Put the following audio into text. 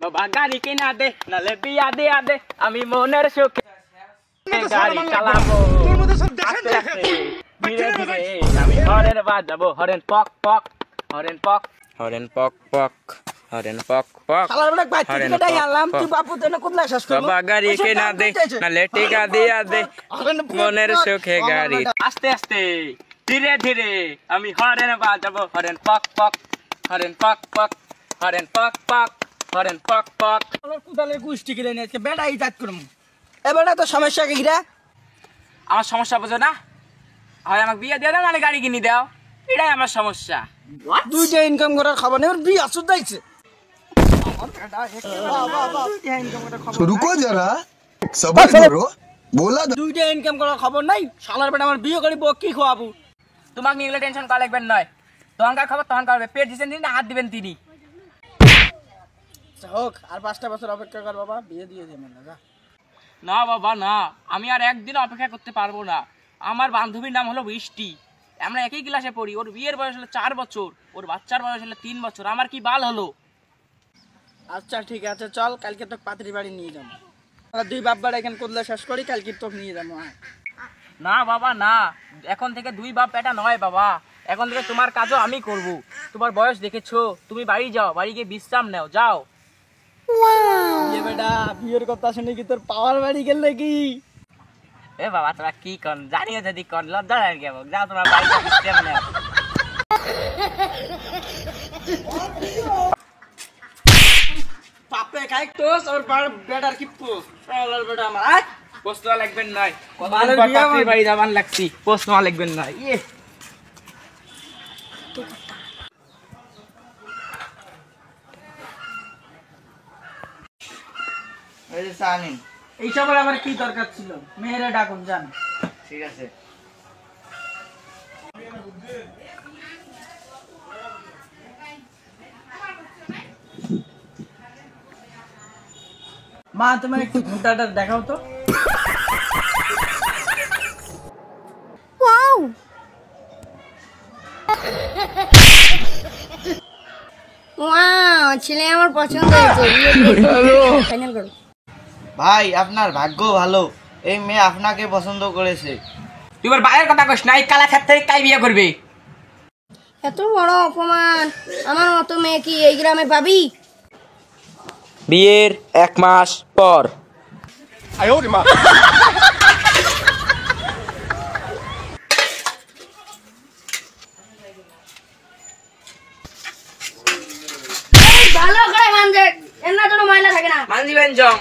বাবা গাড়ি কিনা দে নালে বিয়া দিয়া দে আমি মনের সুখে গাড়ি চালাবো ধীরে ধীরে আমি হরেন বাজাবো হরেন পক পক হরেন পক হরেন পক পক হরেন পক পক বাবা গাড়ি কিনা দে নালে টিকা দিয়া দে মনের সুখে গাড়ি আস্তে আস্তে ধীরে ধীরে আমি হরেন বাজাবো হরেন পক পক হরেন পক পক হরেন পক পক হরেন পক পক কুদালের গুষ্টি কিনে নিয়ে বেড়া ইজাত করবো এবারে তো সমস্যা কি রে আমার সমস্যা বোঝো না হয় আমাকে বিয়ে দিয়ে দাও নাহলে গাড়ি কিনে দাও এটাই আমার সমস্যা দুইটা ইনকাম করার খবর নেই ওর বিয়ে শুধাইছে रुको जरा सब्र करो बोला দুইটা ইনকাম করার খবর নাই শালার বেটা আমার বিয়ে করি কি খাওয়াবো তোমাকে নিয়ে টেনশন করা লাগবেন নয় তখনকার খবর তখন করবে পেট দিচ্ছেন তিনি হাত দিবেন তিনি হোক আর 5টা বছর অপেক্ষা কর বাবা বিয়ে দিয়ে দেবেন না না বাবা না আমি আর একদিন অপেক্ষা করতে পারবো না আমার বান্ধবীর নাম হলো বৃষ্টি আমরা একই ক্লাসে পড়ি ওর বিয়ের বয়স হলো 4 বছর ওর বাচ্চার বয়স হলো 3 বছর আমার কি বাল হলো আচ্ছা ঠিক আছে চল কালকে তোকে পাত্রী বাড়ি নিয়ে যাবো দুই বাপ বাড়ি এখানে করলে শেষ করি কালকে তোকে নিয়ে যাবো না বাবা না এখন থেকে দুই বাপ বেটা নয় বাবা এখন থেকে তোমার কাজও আমি করব তোমার বয়স দেখেছো তুমি বাড়ি যাও বাড়ি গিয়ে বিশ্রাম নাও যাও বেটা বিয়ের কথা শুনে কি তোর পাওয়ার বাড়ি গেল কি এ বাবা তোরা কি কর জানিও যদি কর লজ্জা লাগে কেমন যাও তোমার বাড়ি গিয়ে বিশ্রাম নাও পাপে খাই তোস আর বেটার কি পোস্ট শালার বেটা আমার পোস্ট লাগবেন নয় কতদিন পর পাত্রী বাড়ি যাবান লাগছি পোস্ট লাগবেন নয় ইয়ে এই সানিন এইসবের আবার কি দরকার ছিল মেয়েরা ডাকুন জান ঠিক আছে মা তুমি একটু ঘুটাটা দেখাও তো ওয়াও ওয়াও ছেলে আমার পছন্দ হয়েছে ফাইনাল করো ভাই আপনার ভাগ্য ভালো এই মেয়ে আপনাকে পছন্দ করেছে তুই ওর বাইরের কথা কইস না এই কালা ছাড় থেকে কাই বিয়ে করবে এত বড় অপমান আমার মতো মেয়ে কি এই গ্রামে পাবি বিয়ের 1 মাস পর ভালো করে মানজে এর না কোনো ময়লা থাকে না মানজিবেন জং